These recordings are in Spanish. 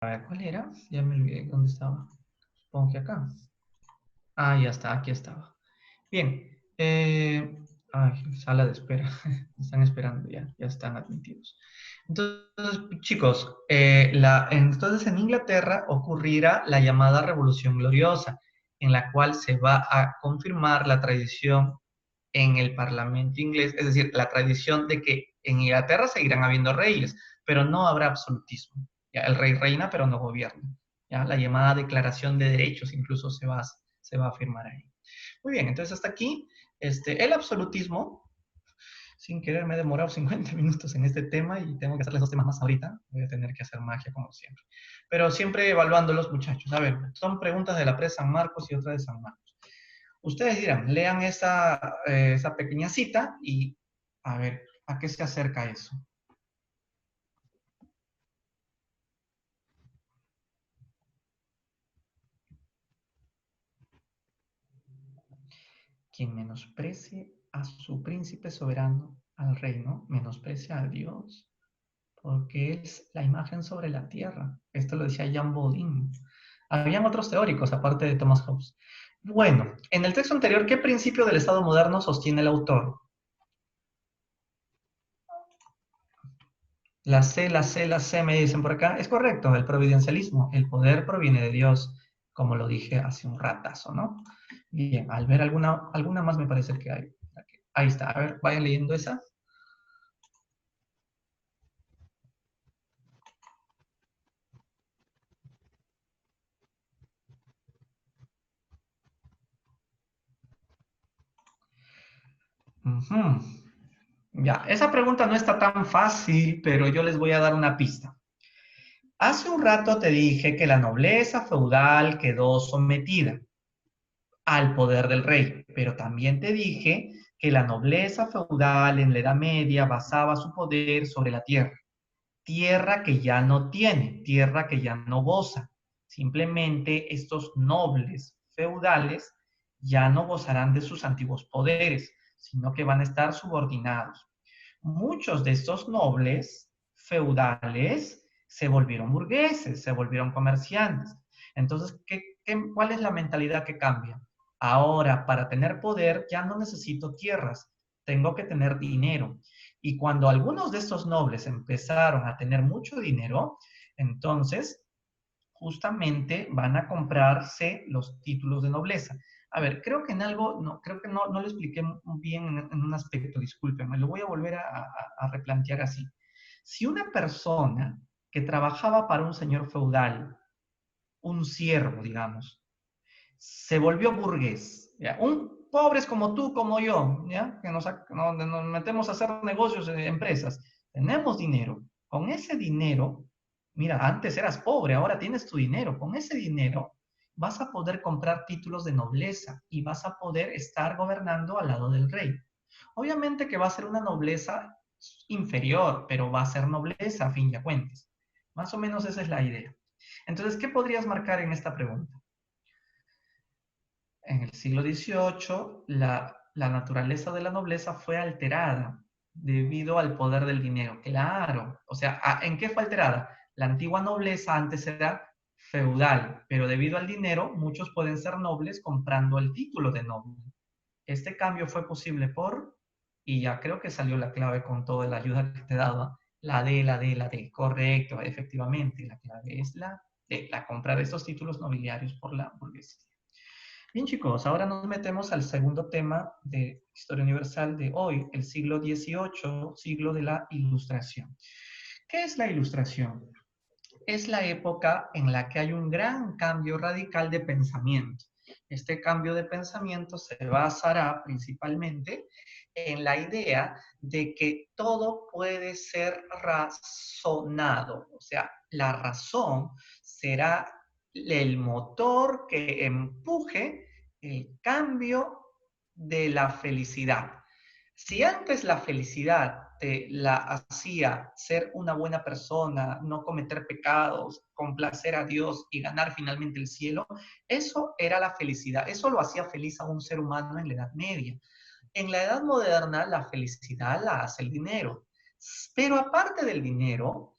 A ver, ¿cuál era? Ya me olvidé dónde estaba. Supongo que acá. Ah, ya está, aquí estaba. Bien. Ay, sala de espera. Están esperando ya, ya están admitidos. Entonces, chicos, entonces en Inglaterra ocurrirá la llamada Revolución Gloriosa, en la cual se va a confirmar la tradición en el Parlamento inglés, es decir, la tradición de que en Inglaterra seguirán habiendo reyes, pero no habrá absolutismo. ¿Ya? El rey reina, pero no gobierna. ¿Ya? La llamada Declaración de Derechos incluso se va a firmar ahí. Muy bien, entonces hasta aquí, el absolutismo, sin querer me he demorado 50 minutos en este tema y tengo que hacerles dos temas más ahorita, voy a tener que hacer magia como siempre. Pero siempre evaluando los muchachos. A ver, son preguntas de la pre San Marcos y otra de San Marcos. Ustedes dirán, lean esa pequeña cita y a ver, ¿a qué se acerca eso? Quien menosprecie a su príncipe soberano, al reino, menosprecia a Dios, porque es la imagen sobre la tierra. Esto lo decía Jean Bodin. Habían otros teóricos, aparte de Thomas Hobbes. Bueno, en el texto anterior, ¿qué principio del Estado moderno sostiene el autor? La C, me dicen por acá. Es correcto, el providencialismo. El poder proviene de Dios, como lo dije hace un ratazo, ¿no? Bien, al ver alguna más me parece que hay. Ahí está, a ver, vayan leyendo esa. Ujú. Ya, esa pregunta no está tan fácil, pero yo les voy a dar una pista. Hace un rato te dije que la nobleza feudal quedó sometida al poder del rey, pero también te dije que la nobleza feudal en la Edad Media basaba su poder sobre la tierra. Tierra que ya no tiene, tierra que ya no goza. Simplemente estos nobles feudales ya no gozarán de sus antiguos poderes, sino que van a estar subordinados. Muchos de estos nobles feudales se volvieron burgueses, se volvieron comerciantes. Entonces, ¿cuál es la mentalidad que cambia? Ahora, para tener poder, ya no necesito tierras, tengo que tener dinero. Y cuando algunos de estos nobles empezaron a tener mucho dinero, entonces justamente van a comprarse los títulos de nobleza. A ver, creo que en algo, no, creo que no lo expliqué bien en un aspecto, discúlpenme, lo voy a volver a replantear así. Si una persona que trabajaba para un señor feudal, un siervo, digamos, se volvió burgués, ¿ya? Un pobres como tú, como yo, ¿ya? Que nos metemos a hacer negocios en empresas, tenemos dinero. Con ese dinero, mira, antes eras pobre, ahora tienes tu dinero. Con ese dinero vas a poder comprar títulos de nobleza y vas a poder estar gobernando al lado del rey. Obviamente que va a ser una nobleza inferior, pero va a ser nobleza a fin de cuentas. Más o menos esa es la idea. Entonces, ¿qué podrías marcar en esta pregunta? En el siglo XVIII, la naturaleza de la nobleza fue alterada debido al poder del dinero. Claro, o sea, ¿en qué fue alterada? La antigua nobleza antes era feudal, pero debido al dinero, muchos pueden ser nobles comprando el título de noble. Este cambio fue posible y ya creo que salió la clave con toda la ayuda que te daba, la D. Correcto, efectivamente, la clave es la D, la compra de estos títulos nobiliarios por la burguesía. Bien, chicos, ahora nos metemos al segundo tema de Historia Universal de hoy, el siglo XVIII, siglo de la Ilustración. ¿Qué es la Ilustración? Es la época en la que hay un gran cambio radical de pensamiento. Este cambio de pensamiento se basará principalmente en la idea de que todo puede ser razonado, o sea, la razón será el motor que empuje el cambio de la felicidad. Si antes la felicidad te la hacía ser una buena persona, no cometer pecados, complacer a Dios y ganar finalmente el cielo, eso era la felicidad. Eso lo hacía feliz a un ser humano en la Edad Media. En la Edad Moderna, la felicidad la hace el dinero. Pero aparte del dinero,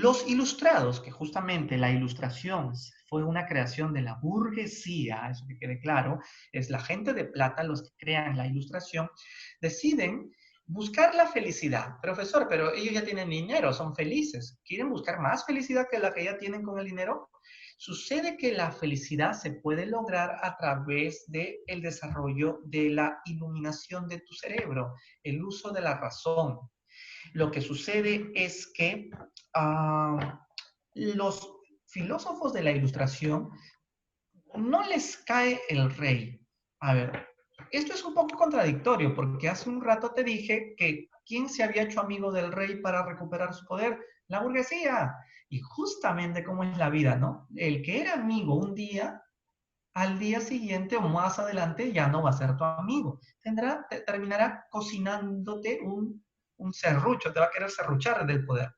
Los ilustrados, que justamente la ilustración fue una creación de la burguesía, eso que quede claro, es la gente de plata los que crean la ilustración, deciden buscar la felicidad. Profesor, pero ellos ya tienen dinero, son felices. ¿Quieren buscar más felicidad que la que ya tienen con el dinero? Sucede que la felicidad se puede lograr a través del desarrollo de la iluminación de tu cerebro, el uso de la razón. Lo que sucede es que los filósofos de la ilustración no les cae el rey. A ver, esto es un poco contradictorio porque hace un rato te dije que ¿quién se había hecho amigo del rey para recuperar su poder? La burguesía. Y justamente como es la vida, ¿no? El que era amigo un día, al día siguiente o más adelante ya no va a ser tu amigo. Terminará cocinándote un serrucho, te va a querer serruchar del poder.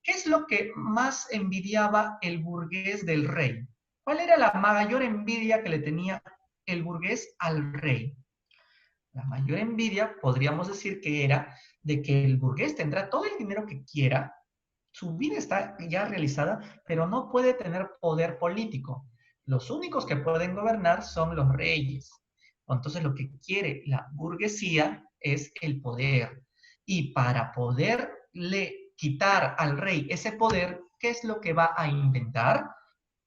¿Qué es lo que más envidiaba el burgués del rey? ¿Cuál era la mayor envidia que le tenía el burgués al rey? La mayor envidia podríamos decir que era de que el burgués tendrá todo el dinero que quiera, su vida está ya realizada, pero no puede tener poder político. Los únicos que pueden gobernar son los reyes. Entonces lo que quiere la burguesía es el poder. Y para poderle quitar al rey ese poder, ¿qué es lo que va a inventar?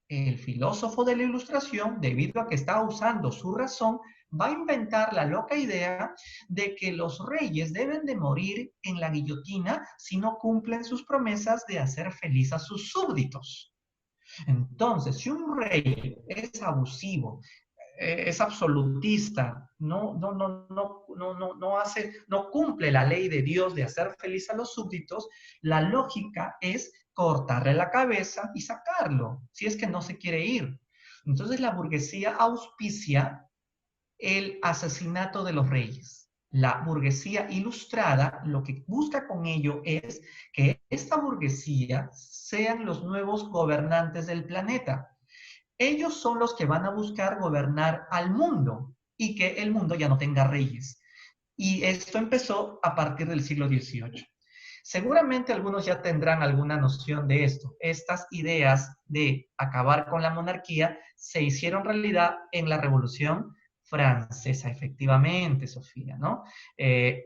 El filósofo de la ilustración, debido a que está usando su razón, va a inventar la loca idea de que los reyes deben de morir en la guillotina si no cumplen sus promesas de hacer feliz a sus súbditos. Entonces, si un rey es abusivo, es absolutista, no cumple la ley de Dios de hacer feliz a los súbditos, la lógica es cortarle la cabeza y sacarlo, si es que no se quiere ir. Entonces la burguesía auspicia el asesinato de los reyes. La burguesía ilustrada lo que busca con ello es que esta burguesía sean los nuevos gobernantes del planeta. Ellos son los que van a buscar gobernar al mundo y que el mundo ya no tenga reyes. Y esto empezó a partir del siglo XVIII. Seguramente algunos ya tendrán alguna noción de esto. Estas ideas de acabar con la monarquía se hicieron realidad en la Revolución Francesa, efectivamente, Sofía, ¿no?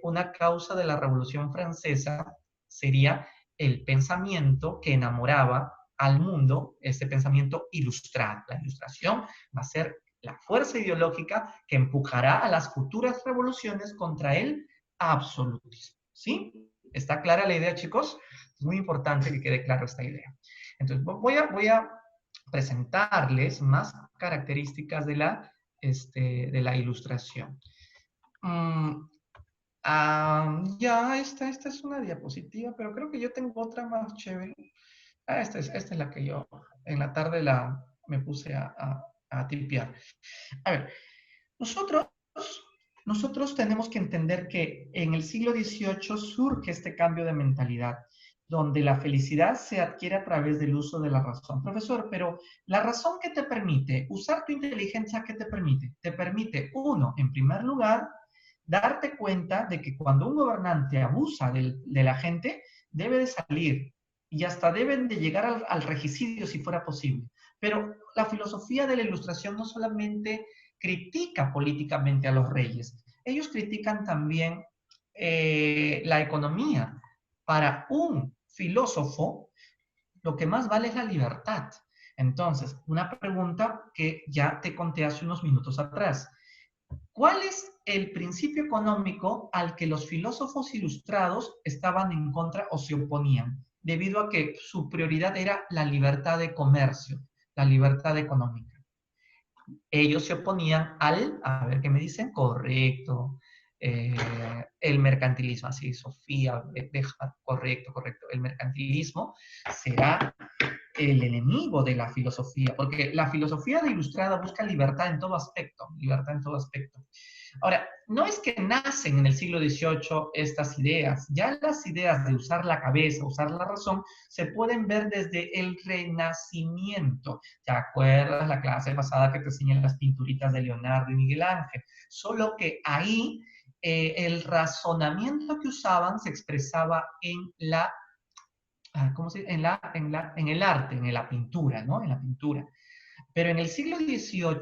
Una causa de la Revolución Francesa sería el pensamiento que enamoraba al mundo, este pensamiento ilustrado. La ilustración va a ser la fuerza ideológica que empujará a las futuras revoluciones contra el absolutismo, ¿sí? ¿Está clara la idea, chicos? Es muy importante que quede clara esta idea. Entonces, voy a presentarles más características de la ilustración. Ya, esta es una diapositiva, pero creo que yo tengo otra más chévere. Esta es la que yo en la tarde me puse a tipear. A ver, nosotros, nosotros tenemos que entender que en el siglo XVIII surge este cambio de mentalidad, donde la felicidad se adquiere a través del uso de la razón. Profesor, pero la razón que te permite, usar tu inteligencia, ¿qué te permite? Te permite, uno, en primer lugar, darte cuenta de que cuando un gobernante abusa de la gente, debe de salir y hasta deben de llegar al regicidio si fuera posible. Pero la filosofía de la ilustración no solamente critica políticamente a los reyes, ellos critican también la economía. Para un filósofo, lo que más vale es la libertad. Entonces, una pregunta que ya te conté hace unos minutos atrás. ¿Cuál es el principio económico al que los filósofos ilustrados estaban en contra o se oponían? Debido a que su prioridad era la libertad de comercio, la libertad económica. Ellos se oponían a ver qué me dicen, correcto, el mercantilismo, así, Sofía, correcto, correcto, el mercantilismo será el enemigo de la filosofía, porque la filosofía de Ilustrada busca libertad en todo aspecto, libertad en todo aspecto. Ahora, no es que nacen en el siglo XVIII estas ideas, ya las ideas de usar la cabeza, usar la razón, se pueden ver desde el Renacimiento. ¿Te acuerdas la clase pasada que te enseñé las pinturitas de Leonardo y Miguel Ángel? Solo que ahí el razonamiento que usaban se expresaba en la ¿cómo se dice? En el arte, en la pintura, ¿no? En la pintura. Pero en el siglo XVIII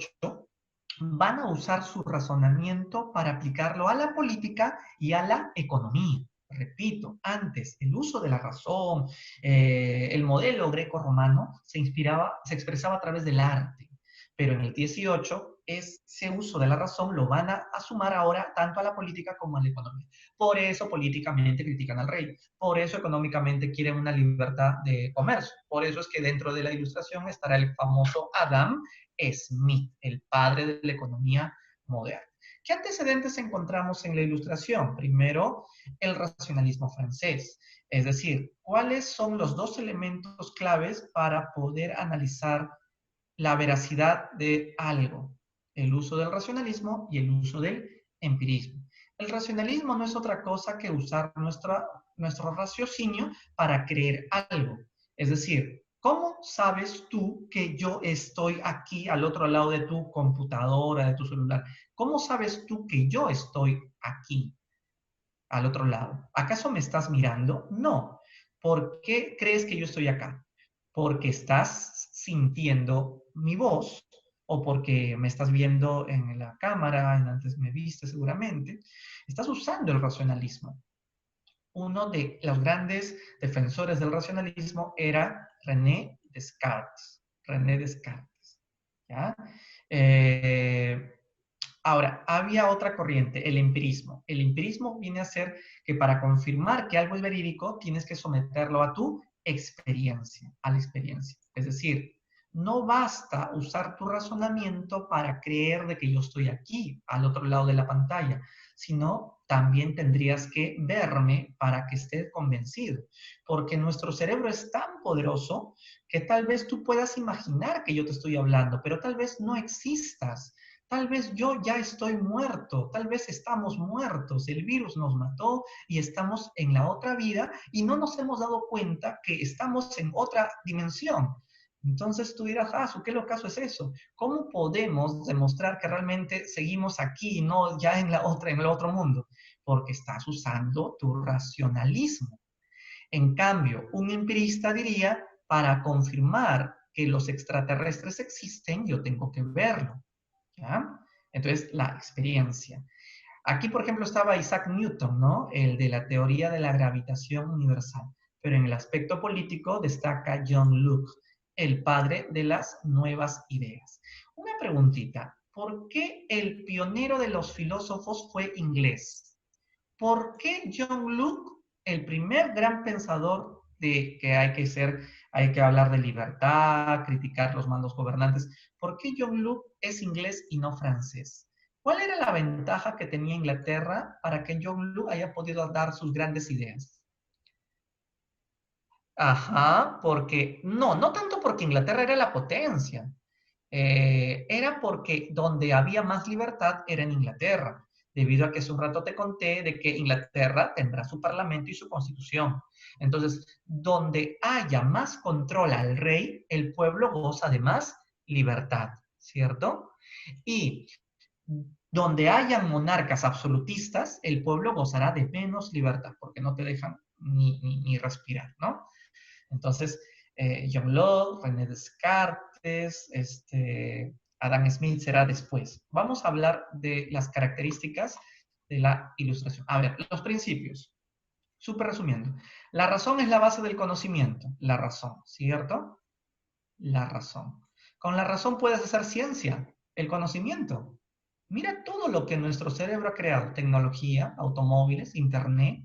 van a usar su razonamiento para aplicarlo a la política y a la economía. Repito, antes el uso de la razón, el modelo greco-romano se expresaba a través del arte, pero en el 18 ese uso de la razón lo van a sumar ahora tanto a la política como a la economía. Por eso políticamente critican al rey, por eso económicamente quieren una libertad de comercio, por eso es que dentro de la ilustración estará el famoso Adam Smith, el padre de la economía moderna. ¿Qué antecedentes encontramos en la ilustración? Primero, el racionalismo francés, es decir, cuáles son los dos elementos claves para poder analizar la veracidad de algo, el uso del racionalismo y el uso del empirismo. El racionalismo no es otra cosa que usar nuestro raciocinio para creer algo. Es decir, ¿cómo sabes tú que yo estoy aquí al otro lado de tu computadora, de tu celular? ¿Cómo sabes tú que yo estoy aquí al otro lado? ¿Acaso me estás mirando? No. ¿Por qué crees que yo estoy acá? ¿Porque estás sintiendo mi voz o porque me estás viendo en la cámara, antes me viste seguramente? Estás usando el racionalismo. Uno de los grandes defensores del racionalismo era René Descartes. René Descartes. ¿Ya? Eh, Ahora, había otra corriente, el empirismo. El empirismo viene a ser que para confirmar que algo es verídico, tienes que someterlo a tu experiencia, a la experiencia. Es decir, no basta usar tu razonamiento para creer de que yo estoy aquí, al otro lado de la pantalla, sino también tendrías que verme para que estés convencido. Porque nuestro cerebro es tan poderoso que tal vez tú puedas imaginar que yo te estoy hablando, pero tal vez no existas. Tal vez yo ya estoy muerto, tal vez estamos muertos, el virus nos mató y estamos en la otra vida y no nos hemos dado cuenta que estamos en otra dimensión. Entonces tú dirás, ¿qué locazo es eso? ¿Cómo podemos demostrar que realmente seguimos aquí y no ya en en el otro mundo? Porque estás usando tu racionalismo. En cambio, un empirista diría, para confirmar que los extraterrestres existen, yo tengo que verlo. ¿Ya? Entonces, la experiencia. Aquí, por ejemplo, estaba Isaac Newton, ¿no? El de la teoría de la gravitación universal. Pero en el aspecto político destaca John Locke, el padre de las nuevas ideas. Una preguntita, ¿por qué el pionero de los filósofos fue inglés? ¿Por qué John Locke, el primer gran pensador de que hay que hablar de libertad, criticar los mandos gobernantes, ¿por qué John Locke es inglés y no francés? ¿Cuál era la ventaja que tenía Inglaterra para que John Locke haya podido dar sus grandes ideas? Ajá, porque no tanto porque Inglaterra era la potencia, era porque donde había más libertad era en Inglaterra, debido a que hace un rato te conté de que Inglaterra tendrá su parlamento y su constitución. Entonces, donde haya más control al rey, el pueblo goza de más libertad, ¿cierto? Y donde hayan monarcas absolutistas, el pueblo gozará de menos libertad, porque no te dejan ni respirar, ¿no? Entonces, John Locke, René Descartes, Adam Smith será después. Vamos a hablar de las características de la ilustración. A ver, los principios. Súper resumiendo. La razón es la base del conocimiento. La razón, ¿cierto? La razón. Con la razón puedes hacer ciencia, el conocimiento. Mira todo lo que nuestro cerebro ha creado. Tecnología, automóviles, internet,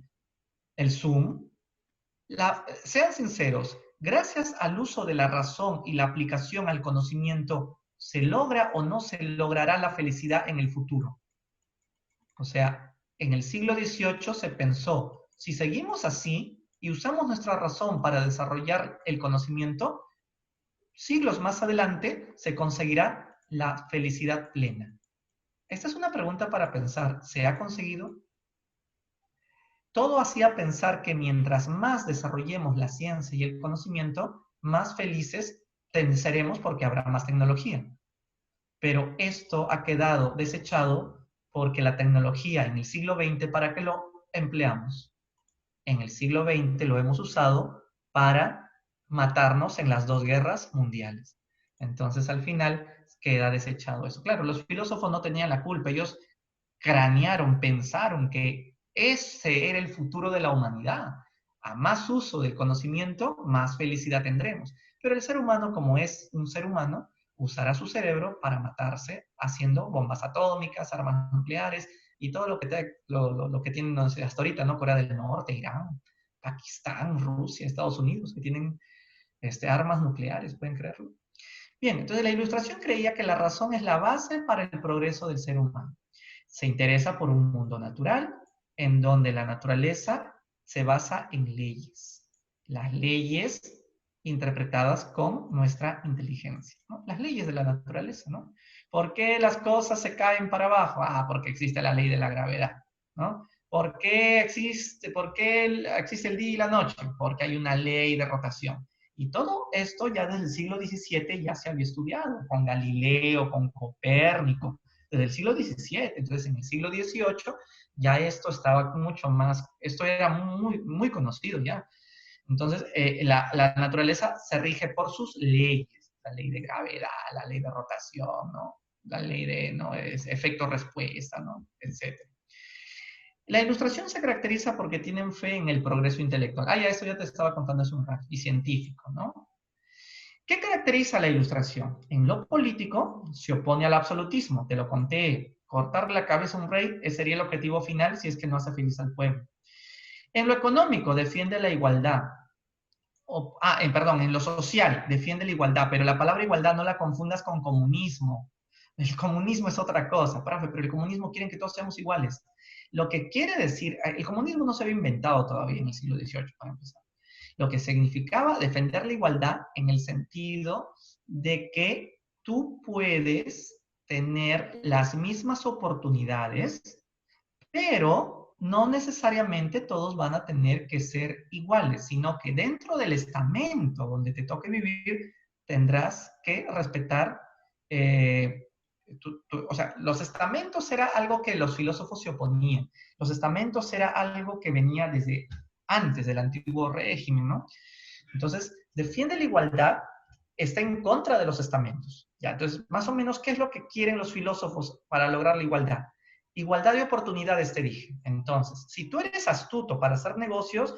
el Zoom, sean sinceros, gracias al uso de la razón y la aplicación al conocimiento, ¿se logra o no se logrará la felicidad en el futuro? O sea, en el siglo XVIII se pensó, si seguimos así y usamos nuestra razón para desarrollar el conocimiento, siglos más adelante se conseguirá la felicidad plena. Esta es una pregunta para pensar. ¿Se ha conseguido? Todo hacía pensar que mientras más desarrollemos la ciencia y el conocimiento, más felices seremos porque habrá más tecnología. Pero esto ha quedado desechado porque la tecnología en el siglo XX, ¿para qué lo empleamos? En el siglo XX lo hemos usado para matarnos en las dos guerras mundiales. Entonces, al final, queda desechado eso. Claro, los filósofos no tenían la culpa, ellos cranearon, pensaron que ese era el futuro de la humanidad. A más uso del conocimiento, más felicidad tendremos. Pero el ser humano, como es un ser humano, usará su cerebro para matarse haciendo bombas atómicas, armas nucleares y todo lo que tienen hasta ahorita, ¿no? Corea del Norte, Irán, Pakistán, Rusia, Estados Unidos, que tienen armas nucleares, pueden creerlo. Bien, entonces la ilustración creía que la razón es la base para el progreso del ser humano. Se interesa por un mundo natural en donde la naturaleza se basa en leyes. Las leyes interpretadas con nuestra inteligencia, ¿no? Las leyes de la naturaleza, ¿no? ¿Por qué las cosas se caen para abajo? Ah, porque existe la ley de la gravedad, ¿no? Por qué existe el día y la noche? Porque hay una ley de rotación. Y todo esto ya desde el siglo XVII ya se había estudiado, con Galileo, con Copérnico, desde el siglo XVII. Entonces, en el siglo XVIII ya esto estaba mucho más, esto era muy, muy conocido ya. Entonces, la naturaleza se rige por sus leyes, la ley de gravedad, la ley de rotación, ¿no? La ley de, ¿no? Efecto-respuesta, ¿no? Etcétera. La ilustración se caracteriza porque tienen fe en el progreso intelectual. Ah, ya esto ya te estaba contando hace un rato, y científico, ¿no? ¿Qué caracteriza la ilustración? En lo político se opone al absolutismo, te lo conté. Cortar la cabeza a un rey sería el objetivo final si es que no hace feliz al pueblo. En lo económico defiende la igualdad. Perdón, en lo social defiende la igualdad, pero la palabra igualdad no la confundas con comunismo. El comunismo es otra cosa, profe, pero el comunismo quieren que todos seamos iguales. Lo que quiere decir, el comunismo no se había inventado todavía en el siglo XVIII, para empezar. Lo que significaba defender la igualdad en el sentido de que tú puedes tener las mismas oportunidades, pero no necesariamente todos van a tener que ser iguales, sino que dentro del estamento donde te toque vivir, tendrás que respetar, o sea, los estamentos era algo que los filósofos se oponían. Los estamentos era algo que venía desde antes del antiguo régimen, ¿no? Entonces, defiende la igualdad, está en contra de los estamentos. ¿Ya? Entonces, más o menos, ¿qué es lo que quieren los filósofos para lograr la igualdad? Igualdad de oportunidades, te dije. Entonces, si tú eres astuto para hacer negocios,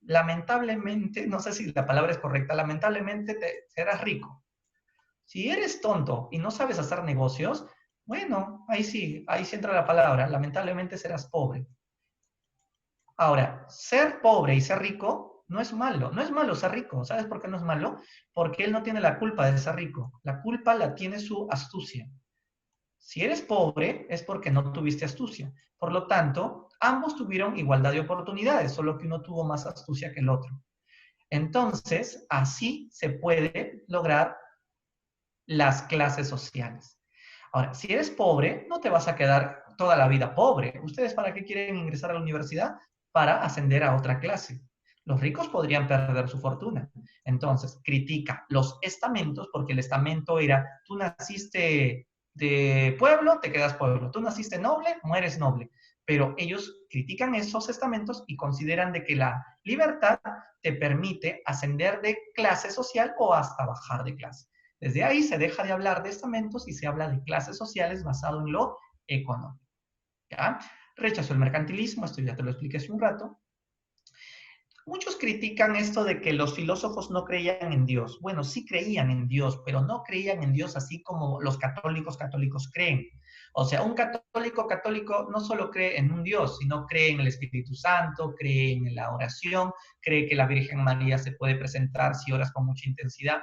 lamentablemente, no sé si la palabra es correcta, lamentablemente serás rico. Si eres tonto y no sabes hacer negocios, bueno, ahí sí entra la palabra, lamentablemente serás pobre. Ahora, ser pobre y ser rico no es malo, no es malo ser rico. ¿Sabes por qué no es malo? Porque él no tiene la culpa de ser rico. La culpa la tiene su astucia. Si eres pobre es porque no tuviste astucia. Por lo tanto, ambos tuvieron igualdad de oportunidades, solo que uno tuvo más astucia que el otro. Entonces, así se puede lograr las clases sociales. Ahora, si eres pobre, no te vas a quedar toda la vida pobre. ¿Ustedes para qué quieren ingresar a la universidad? Para ascender a otra clase. Los ricos podrían perder su fortuna. Entonces, critica los estamentos, porque el estamento era, tú naciste de pueblo, te quedas pueblo. Tú naciste noble, mueres noble. Pero ellos critican esos estamentos y consideran de que la libertad te permite ascender de clase social o hasta bajar de clase. Desde ahí se deja de hablar de estamentos y se habla de clases sociales basado en lo económico. ¿Ya? Rechazó el mercantilismo, esto ya te lo expliqué hace un rato. Muchos critican esto de que los filósofos no creían en Dios. Bueno, sí creían en Dios, pero no creían en Dios así como los católicos creen. O sea, un católico no solo cree en un Dios, sino cree en el Espíritu Santo, cree en la oración, cree que la Virgen María se puede presentar si oras con mucha intensidad.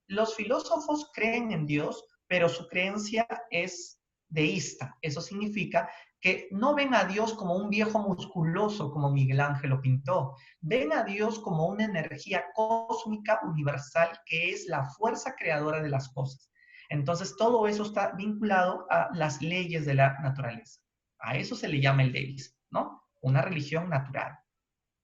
Los filósofos creen en Dios, pero su creencia es deísta. Eso significa que no ven a Dios como un viejo musculoso como Miguel Ángel lo pintó. Ven a Dios como una energía cósmica universal que es la fuerza creadora de las cosas. Entonces, todo eso está vinculado a las leyes de la naturaleza. A eso se le llama el deísmo, ¿no? Una religión natural,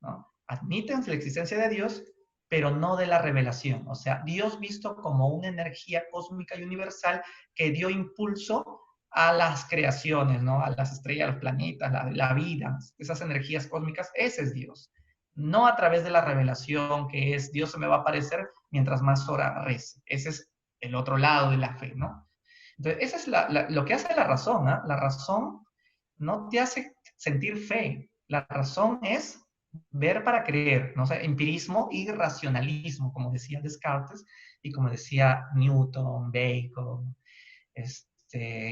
¿no? Admiten la existencia de Dios, pero no de la revelación. O sea, Dios visto como una energía cósmica y universal que dio impulso a las creaciones, ¿no? A las estrellas, a los planetas, la vida, esas energías cósmicas, ese es Dios. no a través de la revelación, que es Dios se me va a aparecer mientras más hora rece. Ese es el otro lado de la fe, ¿no? Entonces, esa es lo que hace la razón, ¿ah? La razón no te hace sentir fe. La razón es ver para creer, ¿no? O sea, empirismo y racionalismo, como decía Descartes y como decía Newton, Bacon,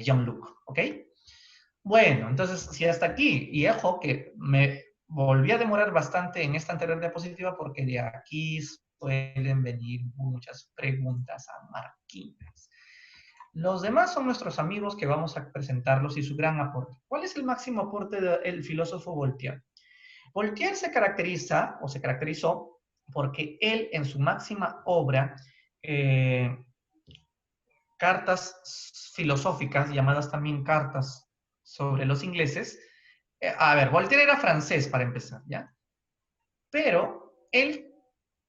John Locke, ¿ok? Bueno, entonces, si hasta aquí, y ojo que me volví a demorar bastante en esta anterior diapositiva porque de aquí suelen venir muchas preguntas amarquinas. Los demás son nuestros amigos que vamos a presentarlos y su gran aporte. ¿Cuál es el máximo aporte del filósofo Voltaire? Voltaire se caracteriza, o se caracterizó, porque él en su máxima obra, eh, cartas filosóficas, llamadas también cartas sobre los ingleses, a ver, Voltaire era francés para empezar, ¿ya? Pero él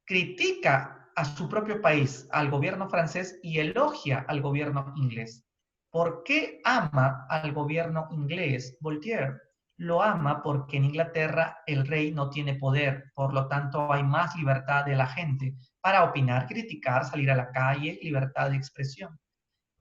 critica a su propio país, al gobierno francés, y elogia al gobierno inglés. ¿Por qué ama al gobierno inglés Voltaire? Lo ama porque en Inglaterra el rey no tiene poder, por lo tanto hay más libertad de la gente para opinar, criticar, salir a la calle, libertad de expresión,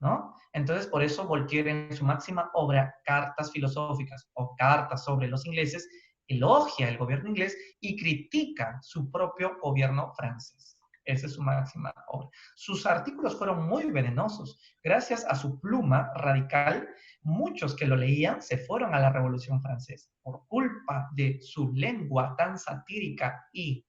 ¿no? Entonces, por eso Voltaire en su máxima obra, Cartas filosóficas o Cartas sobre los ingleses, elogia el gobierno inglés y critica su propio gobierno francés. Esa es su máxima obra. Sus artículos fueron muy venenosos. Gracias a su pluma radical, muchos que lo leían se fueron a la Revolución Francesa. Por culpa de su lengua tan satírica y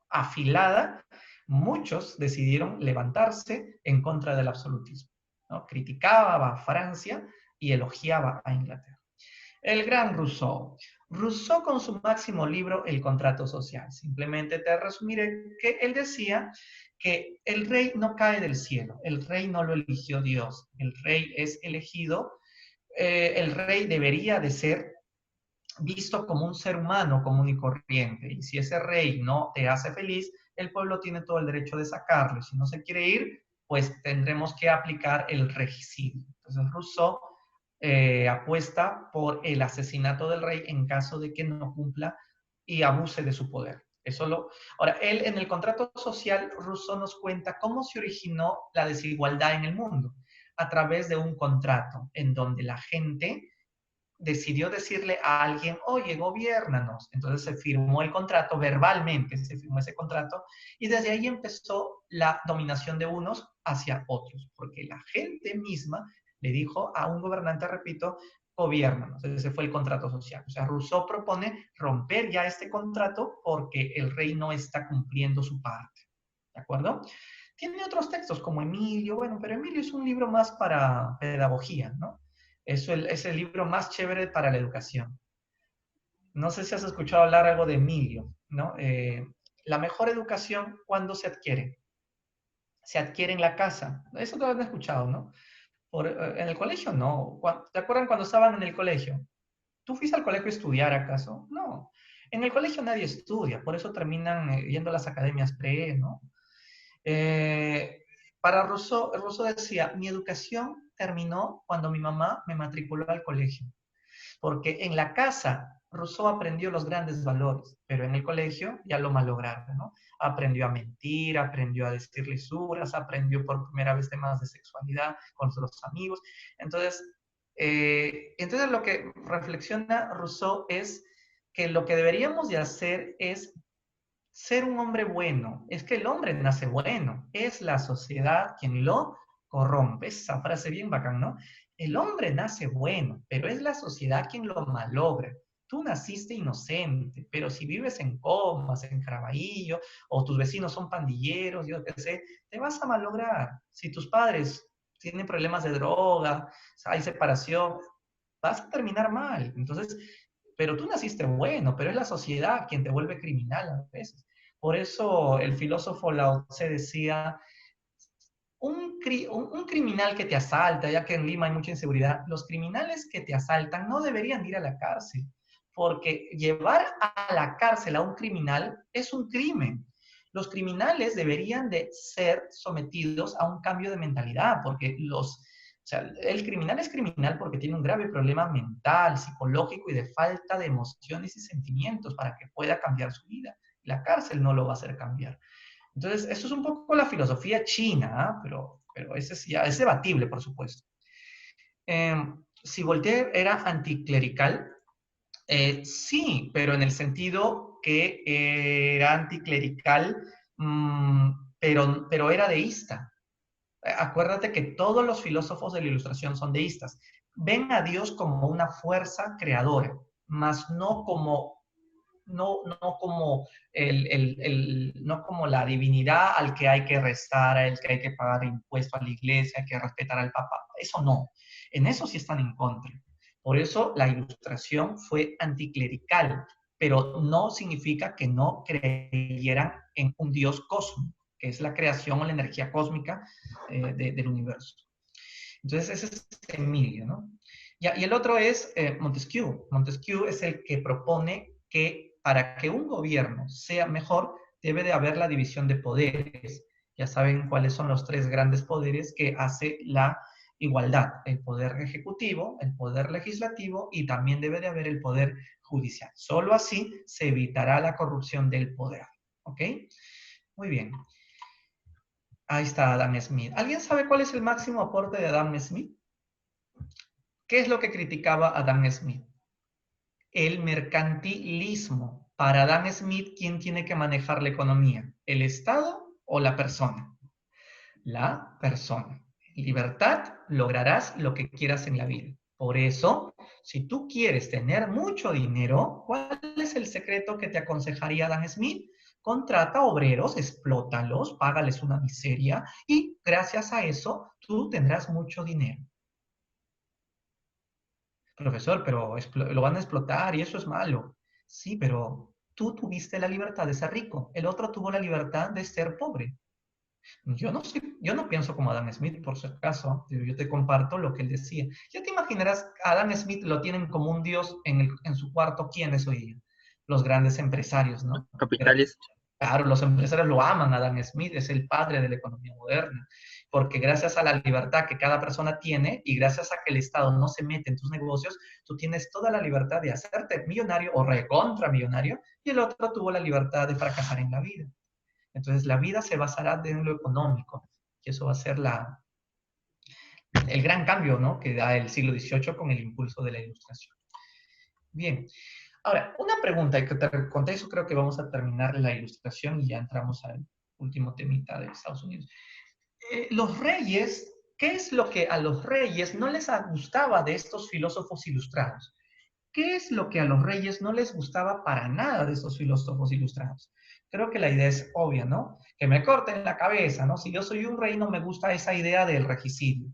afilada, muchos decidieron levantarse en contra del absolutismo, ¿no? Criticaba a Francia y elogiaba a Inglaterra. El gran Rousseau. Rousseau con su máximo libro, El contrato social. Simplemente te resumiré que él decía que el rey no cae del cielo, el rey no lo eligió Dios, el rey es elegido, el rey debería de ser visto como un ser humano común y corriente. Y si ese rey no te hace feliz, el pueblo tiene todo el derecho de sacarlo. Si no se quiere ir, pues tendremos que aplicar el regicidio. Entonces Rousseau apuesta por el asesinato del rey en caso de que no cumpla y abuse de su poder. Ahora, él en el contrato social, Rousseau nos cuenta cómo se originó la desigualdad en el mundo a través de un contrato en donde la gente decidió decirle a alguien, oye, gobiérnanos. Entonces se firmó el contrato, verbalmente se firmó ese contrato, y desde ahí empezó la dominación de unos hacia otros, porque la gente misma le dijo a un gobernante, repito, gobiérnanos. Ese fue el contrato social. O sea, Rousseau propone romper ya este contrato porque el rey no está cumpliendo su parte. ¿De acuerdo? Tiene otros textos como Emilio, bueno, pero Emilio es un libro más para pedagogía, ¿no? Es el libro más chévere para la educación. No sé si has escuchado hablar algo de Emilio, ¿no? La mejor educación, ¿cuándo se adquiere? Se adquiere en la casa. Eso lo han escuchado, ¿no? En el colegio no. ¿Te acuerdan cuando estaban en el colegio? ¿Tú fuiste al colegio a estudiar acaso? No. En el colegio nadie estudia, por eso terminan yendo a las academias pre, ¿no? Para Rousseau, Rousseau decía, mi educación terminó cuando mi mamá me matriculó al colegio. Porque en la casa Rousseau aprendió los grandes valores, pero en el colegio ya lo malograron, ¿no? Aprendió a mentir, aprendió a decir lisuras, aprendió por primera vez temas de sexualidad con los amigos. Entonces lo que reflexiona Rousseau es que lo que deberíamos de hacer es ser un hombre bueno. Es que el hombre nace bueno, es la sociedad quien lo corrompe. Esa frase bien bacán, ¿no? El hombre nace bueno, pero es la sociedad quien lo malogra. Tú naciste inocente, pero si vives en Comas, en Caraballo, o tus vecinos son pandilleros, yo qué sé, te vas a malograr. Si tus padres tienen problemas de droga, hay separación, vas a terminar mal. Entonces, pero tú naciste bueno, pero es la sociedad quien te vuelve criminal a veces. Por eso el filósofo Lao Tse decía, un criminal que te asalta, ya que en Lima hay mucha inseguridad, los criminales que te asaltan no deberían ir a la cárcel, porque llevar a la cárcel a un criminal es un crimen. Los criminales deberían de ser sometidos a un cambio de mentalidad, porque sea, el criminal es criminal porque tiene un grave problema mental, psicológico y de falta de emociones y sentimientos para que pueda cambiar su vida. La cárcel no lo va a hacer cambiar. Entonces, eso es un poco la filosofía china, ¿ah? Pero ese ya es debatible, por supuesto. Si Voltaire era anticlerical, sí, pero en el sentido que era anticlerical, pero era deísta. Acuérdate que todos los filósofos de la Ilustración son deístas. Ven a Dios como una fuerza creadora, más no como, no como, no como la divinidad al que hay que restar, al que hay que pagar impuestos a la iglesia, hay que respetar al Papa. Eso no. En eso sí están en contra. Por eso la Ilustración fue anticlerical, pero no significa que no creyeran en un Dios cósmico, que es la creación o la energía cósmica del universo. Entonces, ese es Emilio, ¿no? Ya, y el otro es Montesquieu. Montesquieu es el que propone que para que un gobierno sea mejor, debe de haber la división de poderes. Ya saben cuáles son los tres grandes poderes que hace la igualdad: el poder ejecutivo, el poder legislativo y también debe de haber el poder judicial. Solo así se evitará la corrupción del poder. ¿Ok? Muy bien. Ahí está Adam Smith. ¿Alguien sabe cuál es el máximo aporte de Adam Smith? ¿Qué es lo que criticaba Adam Smith? El mercantilismo. Para Adam Smith, ¿quién tiene que manejar la economía? ¿El Estado o la persona? La persona. En libertad lograrás lo que quieras en la vida. Por eso, si tú quieres tener mucho dinero, ¿cuál es el secreto que te aconsejaría Adam Smith? Contrata obreros, explótalos, págales una miseria y gracias a eso tú tendrás mucho dinero. Profesor, pero lo van a explotar y eso es malo. Sí, pero tú tuviste la libertad de ser rico, el otro tuvo la libertad de ser pobre. Yo no pienso como Adam Smith, por si acaso, yo te comparto lo que él decía. Ya te imaginarás, a Adam Smith lo tienen como un dios en su cuarto. ¿Quiénes hoy día? Los grandes empresarios, ¿no? Capitales. Claro, los empresarios lo aman a Adam Smith, es el padre de la economía moderna, porque gracias a la libertad que cada persona tiene y gracias a que el Estado no se mete en tus negocios, tú tienes toda la libertad de hacerte millonario o recontra millonario y el otro tuvo la libertad de fracasar en la vida. Entonces la vida se basará en lo económico y eso va a ser el gran cambio, ¿no?, que da el siglo XVIII con el impulso de la Ilustración. Bien, ahora, una pregunta, y con eso creo que vamos a terminar la Ilustración y ya entramos al último temita de Estados Unidos. Los reyes, ¿qué es lo que a los reyes no les gustaba de estos filósofos ilustrados? ¿Qué es lo que a los reyes no les gustaba para nada de estos filósofos ilustrados? Creo que la idea es obvia, ¿no? Que me corten la cabeza, ¿no? Si yo soy un rey, no me gusta esa idea del regicidio.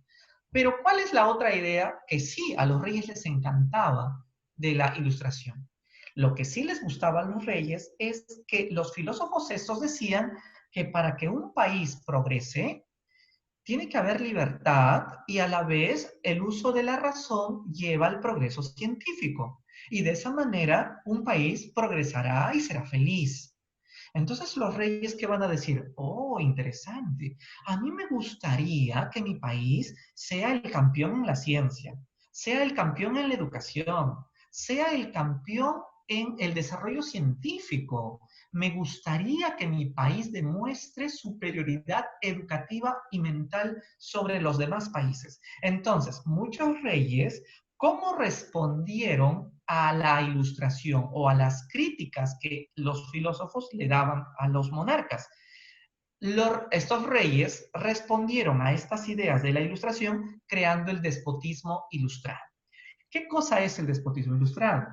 Pero ¿cuál es la otra idea que sí a los reyes les encantaba de la Ilustración? Lo que sí les gustaba a los reyes es que los filósofos estos decían que para que un país progrese, tiene que haber libertad y a la vez el uso de la razón lleva al progreso científico. Y de esa manera un país progresará y será feliz. Entonces los reyes que van a decir, oh, interesante, a mí me gustaría que mi país sea el campeón en la ciencia, sea el campeón en la educación, sea el campeón en el desarrollo científico. Me gustaría que mi país demuestre superioridad educativa y mental sobre los demás países. Entonces, muchos reyes, ¿cómo respondieron a la Ilustración o a las críticas que los filósofos le daban a los monarcas? Estos reyes respondieron a estas ideas de la Ilustración creando el despotismo ilustrado. ¿Qué cosa es el despotismo ilustrado?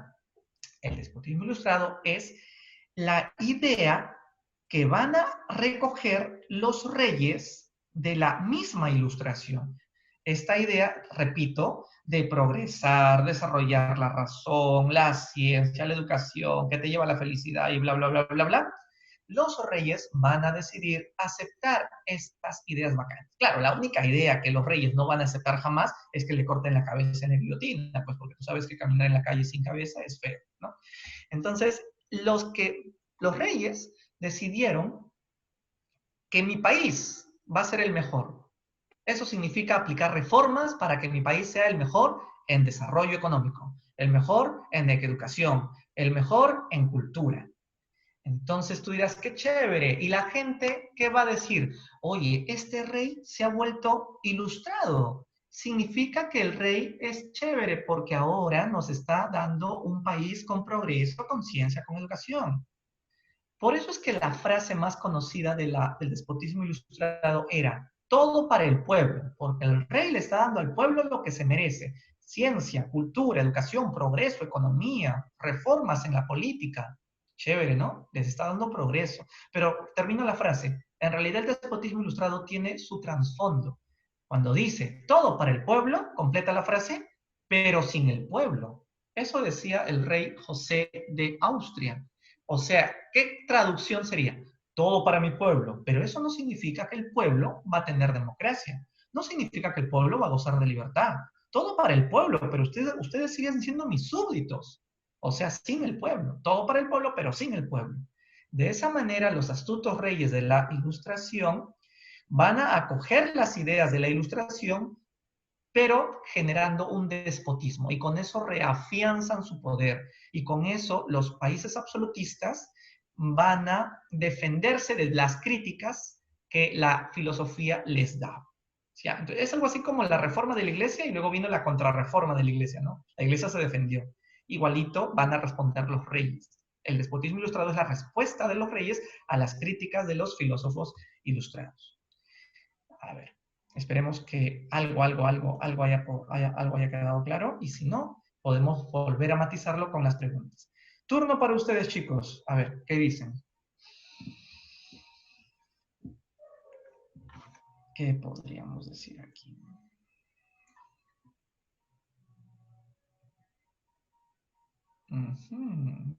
El despotismo ilustrado es la idea que van a recoger los reyes de la misma Ilustración. Esta idea, repito, de progresar, desarrollar la razón, la ciencia, la educación, que te lleva a la felicidad y bla, bla, bla, bla, bla, los reyes van a decidir aceptar estas ideas bacanas. Claro, la única idea que los reyes no van a aceptar jamás es que le corten la cabeza en la guillotina, pues porque tú sabes que caminar en la calle sin cabeza es feo, ¿no? Entonces, los reyes decidieron que mi país va a ser el mejor. Eso significa aplicar reformas para que mi país sea el mejor en desarrollo económico, el mejor en educación, el mejor en cultura. Entonces tú dirás, qué chévere. ¿Y la gente qué va a decir? Oye, este rey se ha vuelto ilustrado. Significa que el rey es chévere porque ahora nos está dando un país con progreso, con ciencia, con educación. Por eso es que la frase más conocida del despotismo ilustrado era todo para el pueblo, porque el rey le está dando al pueblo lo que se merece. Ciencia, cultura, educación, progreso, economía, reformas en la política. Chévere, ¿no? Les está dando progreso. Pero termino la frase. En realidad el despotismo ilustrado tiene su trasfondo. Cuando dice todo para el pueblo, completa la frase, pero sin el pueblo. Eso decía el rey José de Austria. O sea, ¿qué traducción sería? Todo para mi pueblo, pero eso no significa que el pueblo va a tener democracia. No significa que el pueblo va a gozar de libertad. Todo para el pueblo, pero ustedes siguen siendo mis súbditos. O sea, sin el pueblo. Todo para el pueblo, pero sin el pueblo. De esa manera, los astutos reyes de la Ilustración van a acoger las ideas de la Ilustración, pero generando un despotismo y con eso reafianzan su poder y con eso los países absolutistas van a defenderse de las críticas que la filosofía les da. ¿Ya? Entonces, es algo así como la reforma de la iglesia y luego vino la contrarreforma de la iglesia, ¿no? La iglesia se defendió. Igualito van a responder los reyes. El despotismo ilustrado es la respuesta de los reyes a las críticas de los filósofos ilustrados. A ver, esperemos que algo haya quedado claro y si no, podemos volver a matizarlo con las preguntas. Turno para ustedes, chicos. A ver, ¿qué dicen? ¿Qué podríamos decir aquí?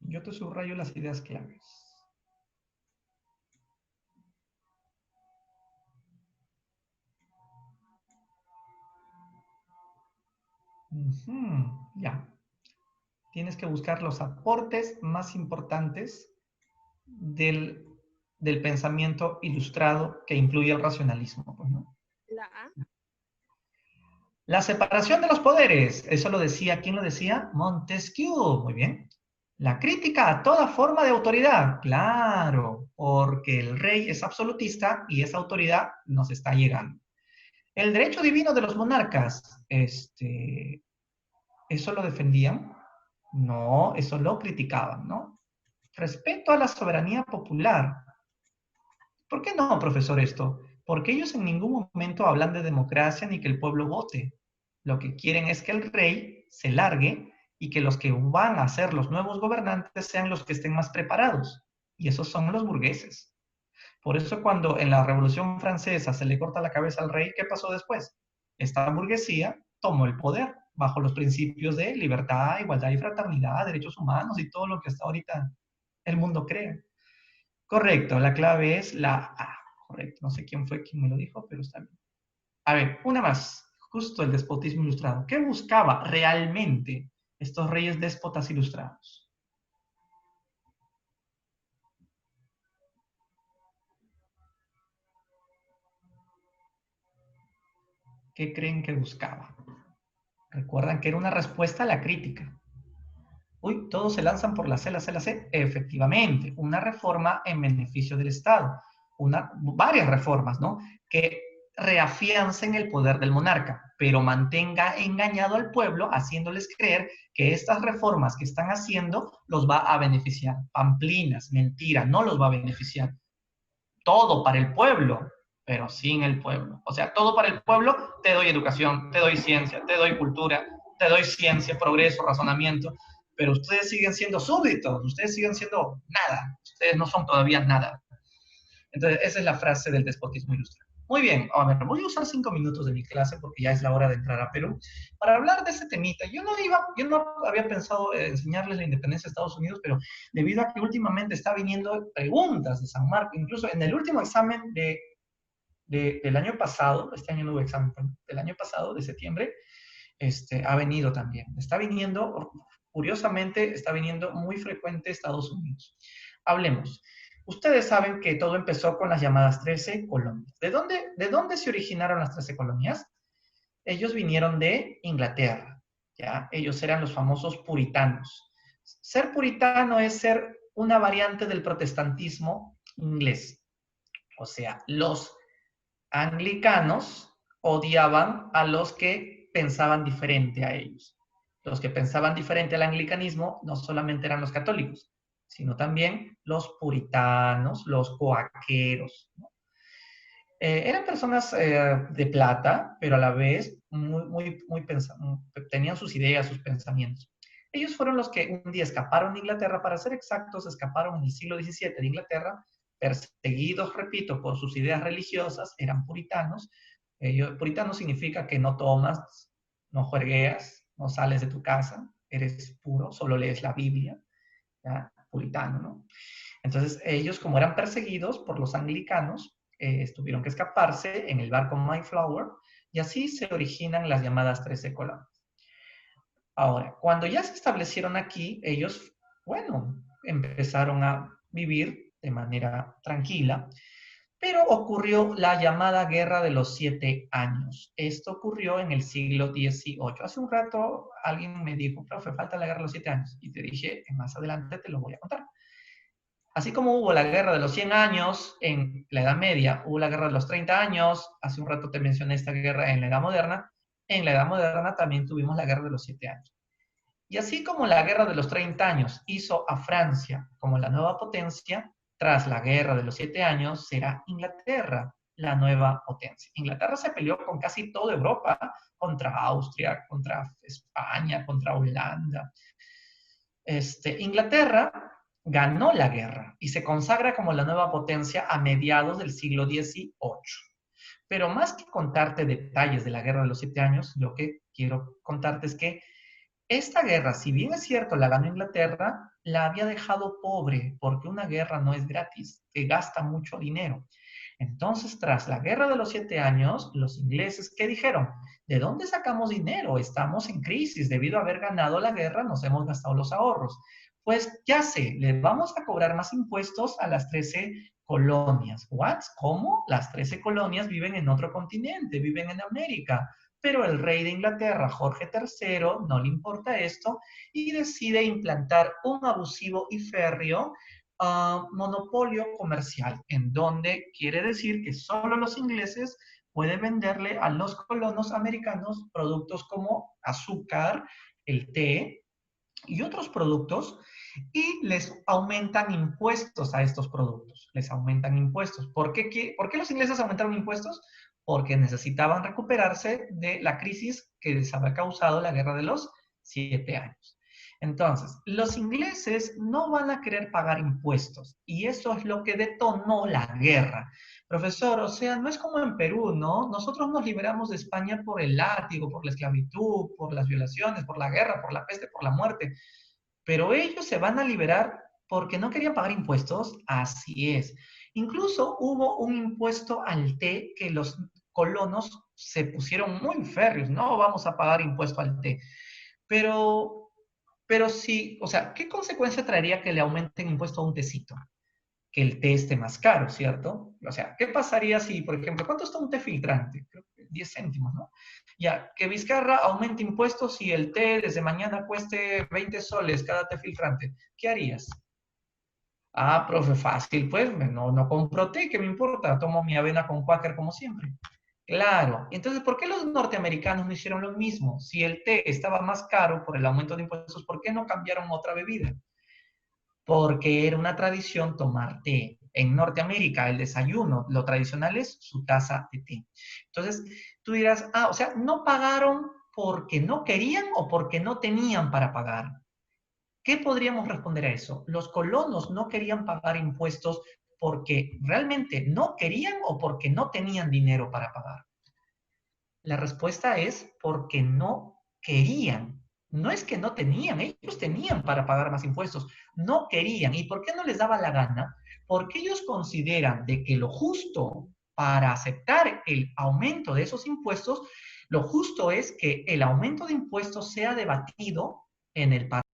Yo te subrayo las ideas claves. Ya. Tienes que buscar los aportes más importantes del, del pensamiento ilustrado que incluye el racionalismo. Pues, ¿no? La A. La separación de los poderes, eso lo decía, ¿quién lo decía? Montesquieu, muy bien. La crítica a toda forma de autoridad, claro, porque el rey es absolutista y esa autoridad nos está llegando. El derecho divino de los monarcas, ¿eso lo defendían? No, eso lo criticaban, ¿no? Respeto a la soberanía popular. ¿Por qué no, profesor, esto? Porque ellos en ningún momento hablan de democracia ni que el pueblo vote. Lo que quieren es que el rey se largue y que los que van a ser los nuevos gobernantes sean los que estén más preparados. Y esos son los burgueses. Por eso cuando en la Revolución Francesa se le corta la cabeza al rey, ¿qué pasó después? Esta burguesía tomó el poder bajo los principios de libertad, igualdad y fraternidad, derechos humanos y todo lo que hasta ahorita el mundo cree. Correcto, la clave es la A. Correcto, no sé quién fue quien me lo dijo, pero está bien. A ver, una más. Justo el despotismo ilustrado. ¿Qué buscaba realmente estos reyes déspotas ilustrados? ¿Qué creen que buscaba? Recuerdan que era una respuesta a la crítica. Uy, todos se lanzan por la C, la C, la C. Efectivamente, una reforma en beneficio del Estado. Varias reformas, ¿no? Que reafiancen el poder del monarca, pero mantenga engañado al pueblo, haciéndoles creer que estas reformas que están haciendo los va a beneficiar. Pamplinas, mentira, no los va a beneficiar. Todo para el pueblo, pero sin el pueblo. O sea, todo para el pueblo, te doy educación, te doy ciencia, te doy cultura, te doy ciencia, progreso, razonamiento, pero ustedes siguen siendo súbditos, ustedes siguen siendo nada, ustedes no son todavía nada. Entonces, esa es la frase del despotismo ilustrado. Muy bien, a ver, voy a usar 5 minutos de mi clase porque ya es la hora de entrar a Perú para hablar de ese temita. Yo no había pensado enseñarles la independencia de Estados Unidos, pero debido a que últimamente está viniendo preguntas de San Marcos, incluso en el último examen del año pasado, este año no hubo examen, del año pasado, de septiembre, ha venido también. Está viniendo, curiosamente, está viniendo muy frecuente Estados Unidos. Hablemos. Ustedes saben que todo empezó con las llamadas 13 colonias. De dónde se originaron las 13 colonias? Ellos vinieron de Inglaterra, ¿ya? Ellos eran los famosos puritanos. Ser puritano es ser una variante del protestantismo inglés. O sea, los anglicanos odiaban a los que pensaban diferente a ellos. Los que pensaban diferente al anglicanismo no solamente eran los católicos, sino también los puritanos, los coaqueros, ¿no? Eran personas de plata, pero a la vez tenían sus ideas, sus pensamientos. Ellos fueron los que un día escaparon de Inglaterra, para ser exactos, escaparon en el siglo XVII de Inglaterra, perseguidos, repito, por sus ideas religiosas, eran puritanos. Puritano significa que no tomas, no juergueas, no sales de tu casa, eres puro, solo lees la Biblia, ¿ya? Puritano, ¿no? Entonces, ellos, como eran perseguidos por los anglicanos, tuvieron que escaparse en el barco Mayflower, y así se originan las llamadas 13 colonias. Ahora, cuando ya se establecieron aquí, ellos, bueno, empezaron a vivir de manera tranquila, pero ocurrió la llamada Guerra de los 7 Años. Esto ocurrió en el siglo XVIII. Hace un rato alguien me dijo, profe, falta la Guerra de los 7 Años. Y te dije, más adelante te lo voy a contar. Así como hubo la Guerra de los 100 años en la Edad Media, hubo la Guerra de los 30 años, hace un rato te mencioné esta guerra en la Edad Moderna, en la Edad Moderna también tuvimos la Guerra de los 7 años. Y así como la Guerra de los 30 años hizo a Francia como la nueva potencia, tras la Guerra de los 7 años será Inglaterra la nueva potencia. Inglaterra se peleó con casi toda Europa, contra Austria, contra España, contra Holanda. Inglaterra ganó la guerra y se consagra como la nueva potencia a mediados del siglo XVIII. Pero más que contarte detalles de la Guerra de los 7 años, lo que quiero contarte es que esta guerra, si bien es cierto la ganó Inglaterra, la había dejado pobre, porque una guerra no es gratis, que gasta mucho dinero. Entonces, tras la Guerra de los 7 años, los ingleses, ¿qué dijeron? ¿De dónde sacamos dinero? Estamos en crisis. Debido a haber ganado la guerra, nos hemos gastado los ahorros. Pues ya sé, le vamos a cobrar más impuestos a las 13 colonias. ¿What? ¿Cómo? Las 13 colonias viven en otro continente, viven en América. Pero el rey de Inglaterra, Jorge III, no le importa esto y decide implantar un abusivo y férreo monopolio comercial, en donde quiere decir que solo los ingleses pueden venderle a los colonos americanos productos como azúcar, el té y otros productos, y les aumentan impuestos a estos productos. Les aumentan impuestos. ¿Por qué los ingleses aumentaron impuestos? Porque necesitaban recuperarse de la crisis que les había causado la Guerra de los 7 años. Entonces, los ingleses no van a querer pagar impuestos y eso es lo que detonó la guerra. Profesor, o sea, no es como en Perú, ¿no? Nosotros nos liberamos de España por el látigo, por la esclavitud, por las violaciones, por la guerra, por la peste, por la muerte. Pero ellos se van a liberar porque no querían pagar impuestos. Así es. Incluso hubo un impuesto al té que los colonos se pusieron muy férreos. No vamos a pagar impuesto al té. Pero, pero sí, o sea, ¿qué consecuencia traería que le aumenten impuesto a un tecito? Que el té esté más caro, ¿cierto? O sea, ¿qué pasaría si, por ejemplo, cuánto está un té filtrante? Creo que 10 céntimos, ¿no? Ya, que Vizcarra aumente impuestos y el té desde mañana cueste 20 soles cada té filtrante. ¿Qué harías? Ah, profe, fácil, pues, no compro té, ¿qué me importa? Tomo mi avena con Quaker como siempre. Claro, entonces, ¿por qué los norteamericanos no hicieron lo mismo? Si el té estaba más caro por el aumento de impuestos, ¿por qué no cambiaron otra bebida? Porque era una tradición tomar té. En Norteamérica, el desayuno, lo tradicional es su taza de té. Entonces, tú dirás, o sea, no pagaron porque no querían o porque no tenían para pagar. ¿Qué podríamos responder a eso? Los colonos no querían pagar impuestos porque realmente no querían o porque no tenían dinero para pagar. La respuesta es porque no querían. No es que no tenían, ellos tenían para pagar más impuestos, no querían. ¿Y por qué no les daba la gana? Porque ellos consideran de que lo justo para aceptar el aumento de esos impuestos, lo justo es que el aumento de impuestos sea debatido en el Parlamento